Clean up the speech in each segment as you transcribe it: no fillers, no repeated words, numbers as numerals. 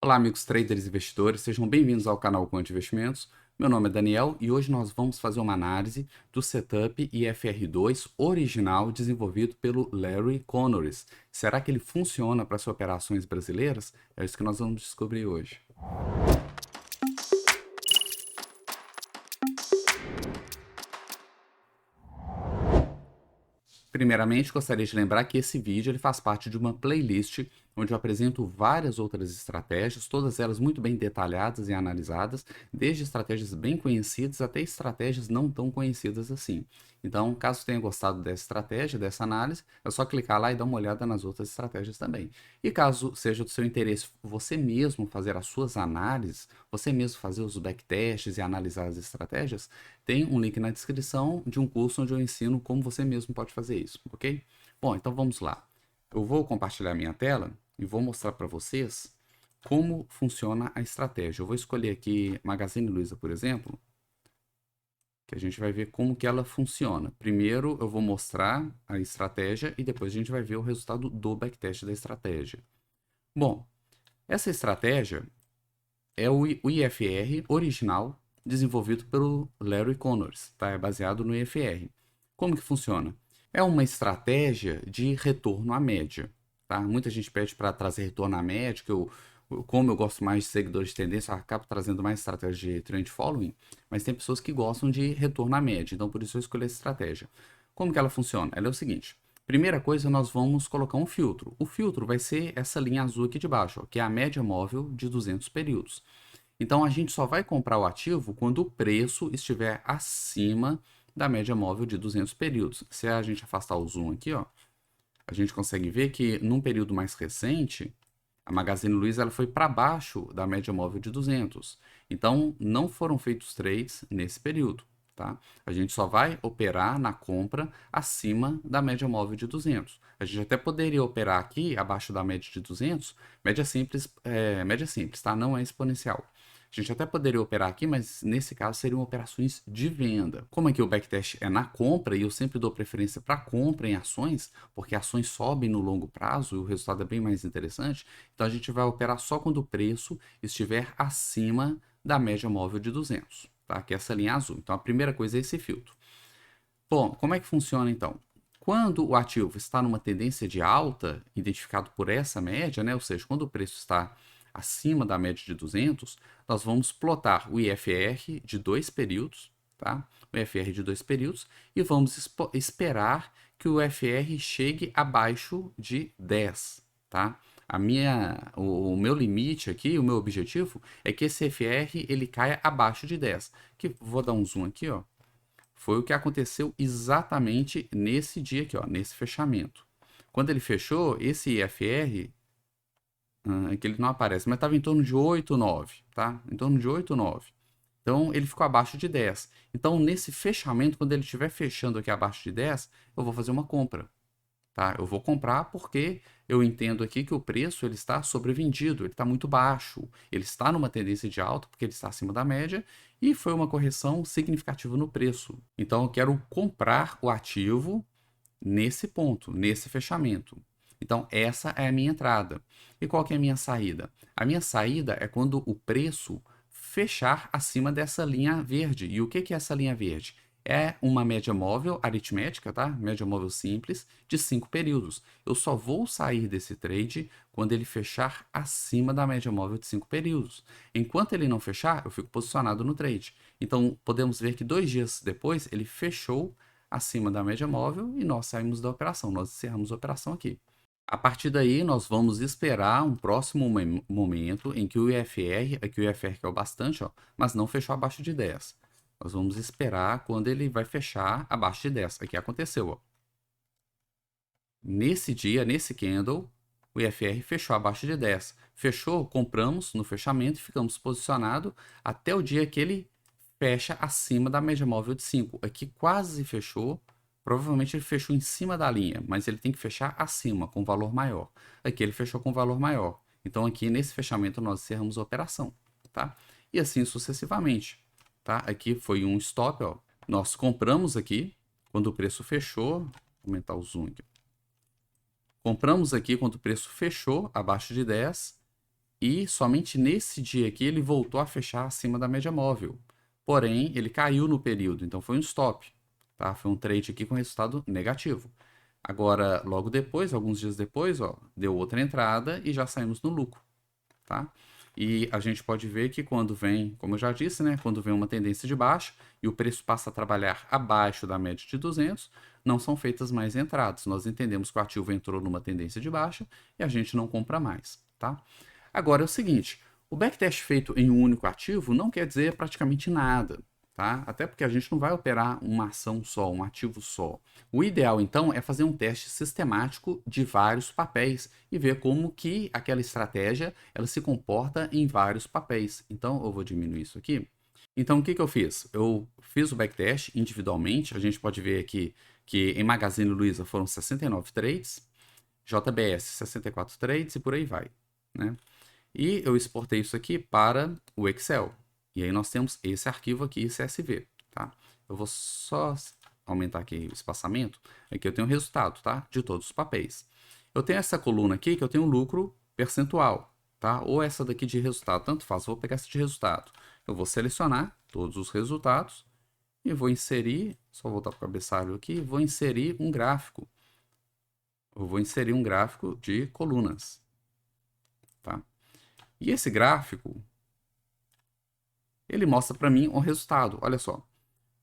Olá, amigos traders e investidores, sejam bem-vindos ao canal Quant Investimentos. Meu nome é Daniel e hoje nós vamos fazer uma análise do setup IFR2 original desenvolvido pelo Larry Connors. Será que ele funciona para as operações brasileiras? É isso que nós vamos descobrir hoje. Primeiramente, gostaria de lembrar que esse vídeo ele faz parte de uma playlist onde eu apresento várias outras estratégias, todas elas muito bem detalhadas e analisadas, desde estratégias bem conhecidas até estratégias não tão conhecidas assim. Então, caso tenha gostado dessa estratégia, dessa análise, é só clicar lá e dar uma olhada nas outras estratégias também. E caso seja do seu interesse você mesmo fazer as suas análises, você mesmo fazer os backtests e analisar as estratégias, tem um link na descrição de um curso onde eu ensino como você mesmo pode fazer isso, ok? Bom, então vamos lá. Eu vou compartilhar minha tela e vou mostrar para vocês como funciona a estratégia. Eu vou escolher aqui Magazine Luiza, por exemplo, que a gente vai ver como que ela funciona. Primeiro eu vou mostrar a estratégia e depois a gente vai ver o resultado do backtest da estratégia. Bom, essa estratégia é o IFR original desenvolvido pelo Larry Connors, tá? É baseado no IFR. Como que funciona? É uma estratégia de retorno à média, tá? Muita gente pede para trazer retorno à média, como eu gosto mais de seguidores de tendência, eu acabo trazendo mais estratégia de trend following, mas tem pessoas que gostam de retorno à média, então por isso eu escolhi essa estratégia. Como que ela funciona? Ela é o seguinte: primeira coisa, nós vamos colocar um filtro. O filtro vai ser essa linha azul aqui de baixo, ó, que é a média móvel de 200 períodos. Então, a gente só vai comprar o ativo quando o preço estiver acima da média móvel de 200 períodos. Se a gente afastar o zoom aqui, ó, a gente consegue ver que num período mais recente, a Magazine Luiza ela foi para baixo da média móvel de 200. Então, não foram feitos trades nesse período. Tá? A gente só vai operar na compra acima da média móvel de 200. A gente até poderia operar aqui abaixo da média de 200, média simples, tá? Não é exponencial. A gente até poderia operar aqui, mas nesse caso seriam operações de venda. Como aqui o backtest é na compra e eu sempre dou preferência para compra em ações, porque ações sobem no longo prazo e o resultado é bem mais interessante, então a gente vai operar só quando o preço estiver acima da média móvel de 200, tá? Que é essa linha azul. Então a primeira coisa é esse filtro. Bom, como é que funciona então? Quando o ativo está numa tendência de alta, identificado por essa média, né? Ou seja, quando o preço está acima da média de 200, nós vamos plotar o IFR de 2 períodos, tá? O IFR de 2 períodos e vamos esperar que o IFR chegue abaixo de 10, tá? O meu limite aqui, o meu objetivo é que esse IFR ele caia abaixo de 10. Que vou dar um zoom aqui, ó. Foi o que aconteceu exatamente nesse dia aqui, ó, nesse fechamento. Quando ele fechou, esse IFR, que ele não aparece, mas estava em torno de 8, 9, tá? Em torno de 8, 9. Então, ele ficou abaixo de 10. Então, nesse fechamento, quando ele estiver fechando aqui abaixo de 10, eu vou fazer uma compra, tá? Eu vou comprar porque eu entendo aqui que o preço ele está sobrevendido, ele está muito baixo, ele está numa tendência de alta porque ele está acima da média e foi uma correção significativa no preço. Então eu quero comprar o ativo nesse ponto, nesse fechamento. Então essa é a minha entrada. E qual que é a minha saída? A minha saída é quando o preço fechar acima dessa linha verde. E o que que é essa linha verde? É uma média móvel aritmética, tá? Média móvel simples de 5 períodos. Eu só vou sair desse trade quando ele fechar acima da média móvel de 5 períodos. Enquanto ele não fechar, eu fico posicionado no trade. Então, podemos ver que 2 dias depois ele fechou acima da média móvel e nós saímos da operação, nós encerramos a operação aqui. A partir daí, nós vamos esperar um próximo momento em que o IFR, aqui o IFR que é o bastante, ó, mas não fechou abaixo de 10. Nós vamos esperar quando ele vai fechar abaixo de 10. Aqui aconteceu, ó. Nesse dia, nesse candle, o IFR fechou abaixo de 10. Fechou, compramos no fechamento e ficamos posicionados até o dia que ele fecha acima da média móvel de 5. Aqui quase fechou, provavelmente ele fechou em cima da linha, mas ele tem que fechar acima, com valor maior. Aqui ele fechou com valor maior. Então aqui nesse fechamento nós encerramos a operação, tá? E assim sucessivamente, tá? Aqui foi um stop, ó. Nós compramos aqui, quando o preço fechou, vou aumentar o zoom aqui. Compramos aqui quando o preço fechou abaixo de 10 e somente nesse dia aqui ele voltou a fechar acima da média móvel. Porém, ele caiu no período, então foi um stop, tá? Foi um trade aqui com resultado negativo. Agora, logo depois, alguns dias depois, ó, deu outra entrada e já saímos no lucro, tá? E a gente pode ver que quando vem, como eu já disse, né, quando vem uma tendência de baixa e o preço passa a trabalhar abaixo da média de 200, não são feitas mais entradas. Nós entendemos que o ativo entrou numa tendência de baixa e a gente não compra mais, tá? Agora é o seguinte, o backtest feito em um único ativo não quer dizer praticamente nada, tá? Até porque a gente não vai operar uma ação só, um ativo só. O ideal, então, é fazer um teste sistemático de vários papéis e ver como que aquela estratégia ela se comporta em vários papéis. Então, eu vou diminuir isso aqui. Então, o que eu fiz? Eu fiz o backtest individualmente. A gente pode ver aqui que em Magazine Luiza foram 69 trades, JBS 64 trades e por aí vai, né? E eu exportei isso aqui para o Excel. E aí nós temos esse arquivo aqui, CSV, tá? Eu vou só aumentar aqui o espaçamento. Aqui eu tenho o resultado, tá? De todos os papéis. Eu tenho essa coluna aqui que eu tenho um lucro percentual, tá? Ou essa daqui de resultado, tanto faz. Eu vou pegar essa de resultado. Eu vou selecionar todos os resultados e vou inserir, só voltar para o cabeçalho aqui, vou inserir um gráfico. Eu vou inserir um gráfico de colunas, tá? E esse gráfico, ele mostra para mim o resultado. Olha só,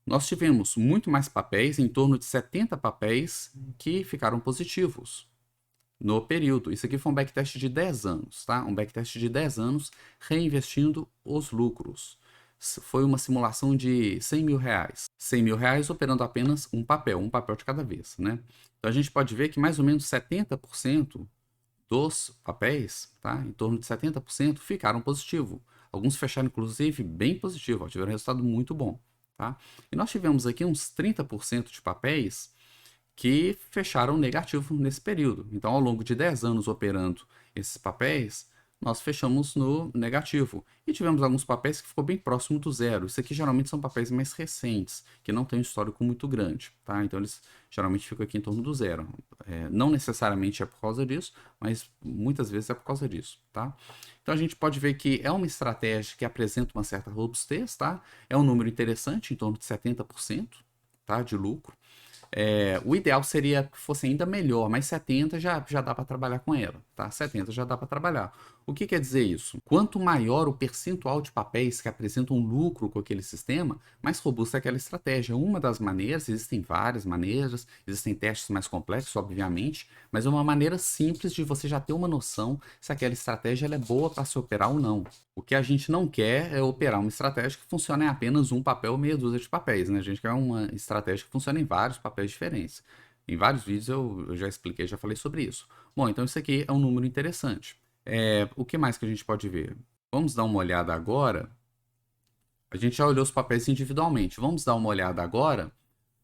nós tivemos muito mais papéis, em torno de 70 papéis que ficaram positivos no período. Isso aqui foi um backtest de 10 anos, tá? Um backtest de 10 anos reinvestindo os lucros. Foi uma simulação de 100 mil reais. 100 mil reais operando apenas um papel de cada vez, né? Então a gente pode ver que mais ou menos 70% dos papéis, tá? Em torno de 70% ficaram positivo. Alguns fecharam, inclusive, bem positivo, ó, tiveram um resultado muito bom, tá? E nós tivemos aqui uns 30% de papéis que fecharam negativo nesse período. Então, ao longo de 10 anos operando esses papéis, nós fechamos no negativo. E tivemos alguns papéis que ficou bem próximo do zero. Isso aqui geralmente são papéis mais recentes, que não têm um histórico muito grande, tá? Então, eles geralmente ficam aqui em torno do zero. Não necessariamente é por causa disso, mas muitas vezes é por causa disso, tá? Então, a gente pode ver que é uma estratégia que apresenta uma certa robustez, tá? É um número interessante, em torno de 70%, tá? De lucro. O ideal seria que fosse ainda melhor, mas 70 já dá para trabalhar com ela, tá? 70 já dá para trabalhar. O que quer dizer isso? Quanto maior o percentual de papéis que apresentam lucro com aquele sistema, mais robusta é aquela estratégia. Uma das maneiras, existem várias maneiras, existem testes mais complexos, obviamente, mas é uma maneira simples de você já ter uma noção se aquela estratégia ela é boa para se operar ou não. O que a gente não quer é operar uma estratégia que funcione em apenas um papel ou meia dúzia de papéis, né? A gente quer uma estratégia que funcione em vários papéis diferentes. Em vários vídeos eu já expliquei, já falei sobre isso. Bom, então isso aqui é um número interessante. O que mais que a gente pode ver? Vamos dar uma olhada agora. A gente já olhou os papéis individualmente. Vamos dar uma olhada agora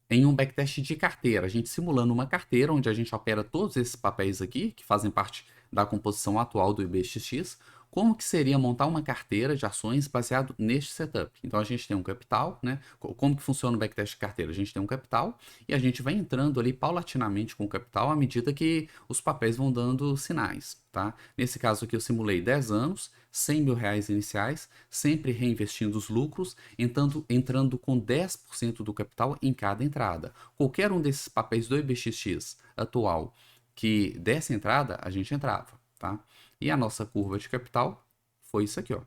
em um backtest de carteira. A gente simulando uma carteira onde a gente opera todos esses papéis aqui, que fazem parte da composição atual do IBXX, como que seria montar uma carteira de ações baseado neste setup. Então a gente tem um capital, né? Como que funciona o backtest de carteira? A gente tem um capital e a gente vai entrando ali paulatinamente com o capital à medida que os papéis vão dando sinais, tá? Nesse caso aqui eu simulei 10 anos, 100 mil reais iniciais, sempre reinvestindo os lucros, entrando com 10% do capital em cada entrada. Qualquer um desses papéis do IBXX atual que desse entrada, a gente entrava, tá? E a nossa curva de capital foi isso aqui, ó,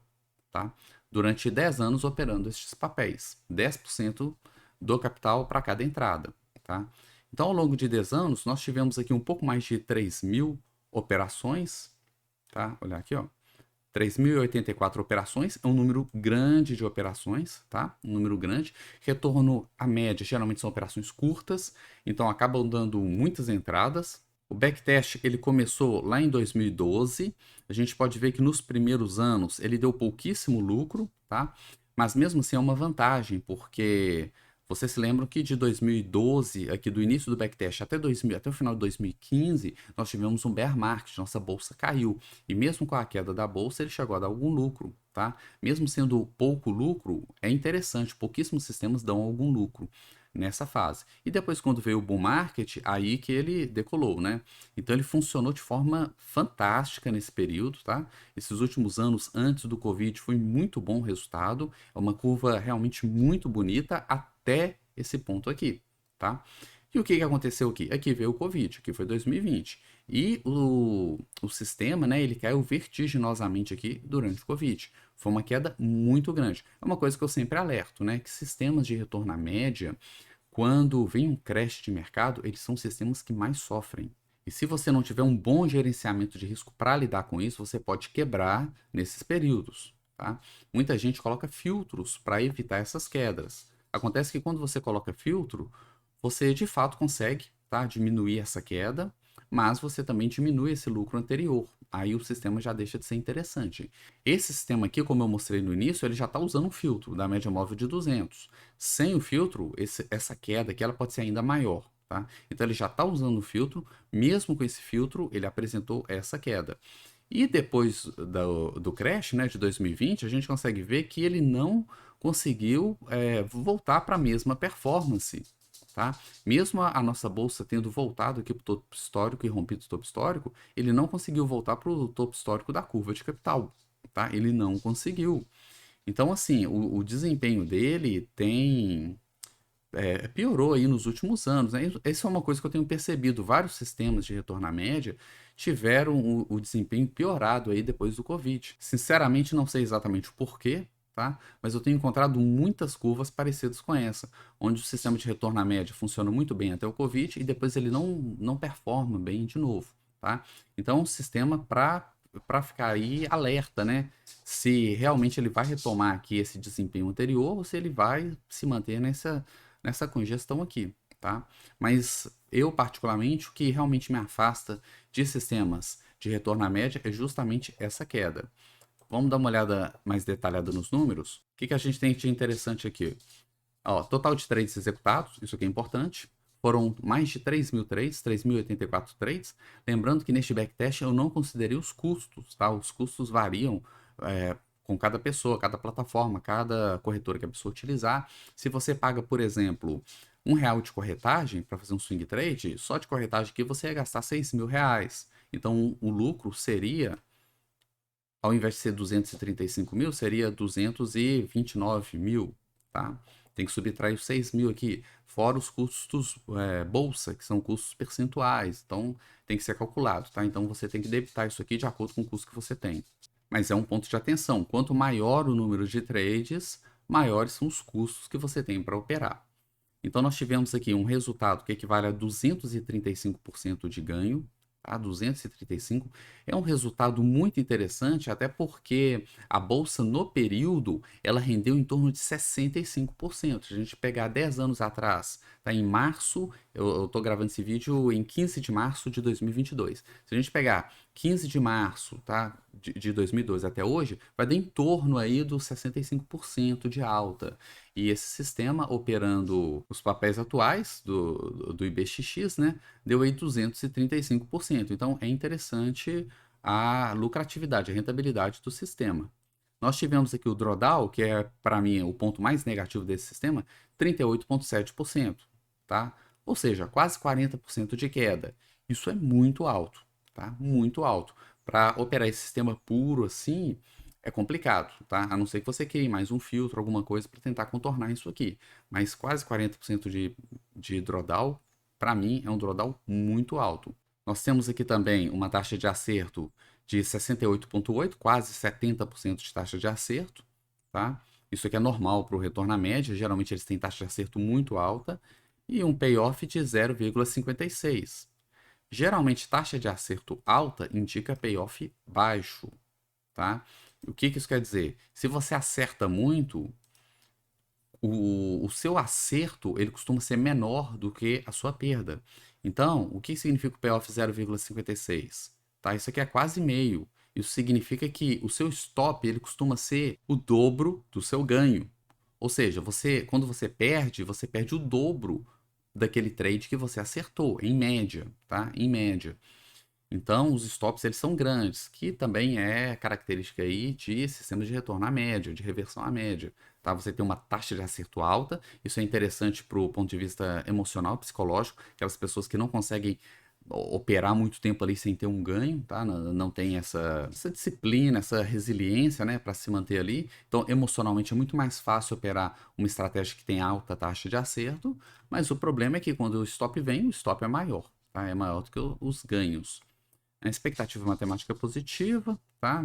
tá? Durante 10 anos operando estes papéis, 10% do capital para cada entrada, tá? Então, ao longo de 10 anos, nós tivemos aqui um pouco mais de 3 mil operações, tá? Olha aqui, ó. 3.084 operações, é um número grande de operações, tá? Um número grande. Retorno à média, geralmente são operações curtas, então acabam dando muitas entradas. O backtest ele começou lá em 2012. A gente pode ver que nos primeiros anos ele deu pouquíssimo lucro, tá? Mas mesmo assim é uma vantagem, porque vocês se lembram que de 2012, aqui do início do backtest até o final de 2015, nós tivemos um bear market, nossa bolsa caiu. E mesmo com a queda da bolsa, ele chegou a dar algum lucro, tá? Mesmo sendo pouco lucro, é interessante, pouquíssimos sistemas dão algum lucro. nessa fase. E depois, quando veio o bull market, aí que ele decolou, né? Então ele funcionou de forma fantástica nesse período, tá? Esses últimos anos antes do Covid foi muito bom o resultado, é uma curva realmente muito bonita até esse ponto aqui, tá? E o que que aconteceu aqui? Aqui veio o Covid, aqui foi 2020. E o sistema, né, ele caiu vertiginosamente aqui durante o Covid. Foi uma queda muito grande. É uma coisa que eu sempre alerto, né, que sistemas de retorno à média, quando vem um crash de mercado, eles são sistemas que mais sofrem. E se você não tiver um bom gerenciamento de risco para lidar com isso, você pode quebrar nesses períodos, tá? Muita gente coloca filtros para evitar essas quedas. Acontece que quando você coloca filtro, você de fato consegue, tá, diminuir essa queda, mas você também diminui esse lucro anterior. Aí o sistema já deixa de ser interessante. Esse sistema aqui, como eu mostrei no início, ele já está usando um filtro da média móvel de 200. Sem o filtro, essa queda aqui ela pode ser ainda maior. Tá? Então ele já está usando o filtro, mesmo com esse filtro, ele apresentou essa queda. E depois do crash, né, de 2020, a gente consegue ver que ele não conseguiu voltar para a mesma performance. Tá? Mesmo a nossa bolsa tendo voltado aqui para o topo histórico e rompido o topo histórico, ele não conseguiu voltar para o topo histórico da curva de capital. Tá? Ele não conseguiu. Então, assim, o desempenho dele piorou aí nos últimos anos, né? Isso é uma coisa que eu tenho percebido. Vários sistemas de retorno à média tiveram o desempenho piorado aí depois do Covid. Sinceramente, não sei exatamente o porquê, tá? Mas eu tenho encontrado muitas curvas parecidas com essa, onde o sistema de retorno à média funciona muito bem até o Covid e depois ele não performa bem de novo, tá? Então, é um sistema para ficar aí alerta, né? Se realmente ele vai retomar aqui esse desempenho anterior ou se ele vai se manter nessa congestão aqui, tá? Mas eu, particularmente, o que realmente me afasta de sistemas de retorno à média é justamente essa queda. Vamos dar uma olhada mais detalhada nos números? O que que a gente tem de interessante aqui? Ó, total de trades executados, isso aqui é importante. Foram mais de 3.000 trades, 3.084 trades. Lembrando que neste backtest eu não considerei os custos, tá? Os custos variam com cada pessoa, cada plataforma, cada corretora que a pessoa utilizar. Se você paga, por exemplo, R$ 1 de corretagem para fazer um swing trade, só de corretagem aqui você ia gastar R$ 6.000. Então o lucro seria, ao invés de ser 235 mil, seria 229 mil, tá? Tem que subtrair os 6 mil aqui, fora os custos bolsa, que são custos percentuais. Então, tem que ser calculado, tá? Então, você tem que debitar isso aqui de acordo com o custo que você tem. Mas é um ponto de atenção. Quanto maior o número de trades, maiores são os custos que você tem para operar. Então, nós tivemos aqui um resultado que equivale a 235% de ganho, tá? 235 é um resultado muito interessante, até porque a bolsa no período ela rendeu em torno de 65%. Se a gente pegar 10 anos atrás, tá? Em março, eu estou gravando esse vídeo em 15 de março de 2022. Se a gente pegar 15 de março, tá? de 2002 até hoje, vai dar em torno aí dos 65% de alta. E esse sistema, operando os papéis atuais do IBXX, né, deu aí 235%. Então, é interessante a lucratividade, a rentabilidade do sistema. Nós tivemos aqui o drawdown, que é, para mim, o ponto mais negativo desse sistema, 38,7%, tá? Ou seja, quase 40% de queda. Isso é muito alto, tá? Muito alto. Para operar esse sistema puro assim, é complicado, tá? A não ser que você crie mais um filtro, alguma coisa para tentar contornar isso aqui. Mas quase 40% de drawdown, para mim, é um drawdown muito alto. Nós temos aqui também uma taxa de acerto de 68,8, quase 70% de taxa de acerto, tá? Isso aqui é normal para o retorno à média, geralmente eles têm taxa de acerto muito alta, e um payoff de 0,56. Geralmente, taxa de acerto alta indica payoff baixo, tá? O que que isso quer dizer? Se você acerta muito, o seu acerto ele costuma ser menor do que a sua perda. Então, o que significa o payoff 0,56? Tá? Isso aqui é quase meio. Isso significa que o seu stop ele costuma ser o dobro do seu ganho. Ou seja, quando você perde o dobro daquele trade que você acertou, em média, tá? Em média. Então, os stops eles são grandes, que também é característica aí de sistemas de retorno à média, de reversão à média. Tá? Você tem uma taxa de acerto alta, isso é interessante para o ponto de vista emocional, psicológico, aquelas pessoas que não conseguem operar muito tempo ali sem ter um ganho, tá? Não tem essa disciplina, essa resiliência, né, para se manter ali. Então, emocionalmente é muito mais fácil operar uma estratégia que tem alta taxa de acerto, mas o problema é que quando o stop vem, o stop é maior, tá? É maior do que os ganhos. A expectativa matemática positiva, tá?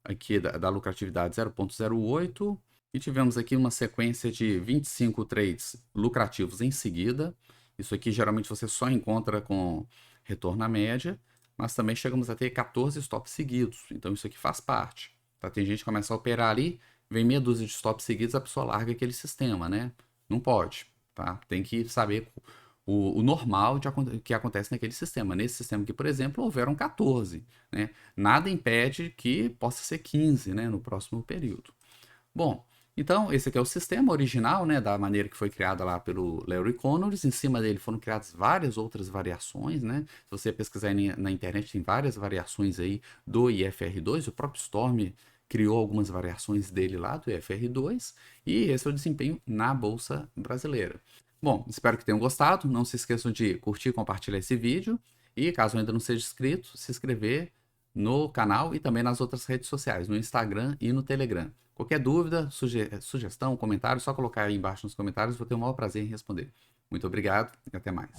Aqui da lucratividade 0,08 e tivemos aqui uma sequência de 25 trades lucrativos em seguida. Isso aqui geralmente você só encontra com retorno à média, mas também chegamos a ter 14 stops seguidos. Então isso aqui faz parte. Tá? Tem gente que começa a operar ali, vem meia dúzia de stops seguidos, a pessoa larga aquele sistema, né? Não pode, tá? Tem que saber o normal que acontece naquele sistema. Nesse sistema aqui, por exemplo, houveram 14, né? Nada impede que possa ser 15, né, no próximo período. Bom, então esse aqui é o sistema original, né, da maneira que foi criada lá pelo Larry Connors. Em cima dele foram criadas várias outras variações, né? Se você pesquisar na internet, tem várias variações aí do IFR2. O próprio Storm criou algumas variações dele lá do IFR2 e esse é o desempenho na Bolsa Brasileira. Bom, espero que tenham gostado. Não se esqueçam de curtir e compartilhar esse vídeo. E caso ainda não seja inscrito, se inscrever no canal e também nas outras redes sociais, no Instagram e no Telegram. Qualquer dúvida, sugestão, comentário, só colocar aí embaixo nos comentários, vou ter o maior prazer em responder. Muito obrigado e até mais.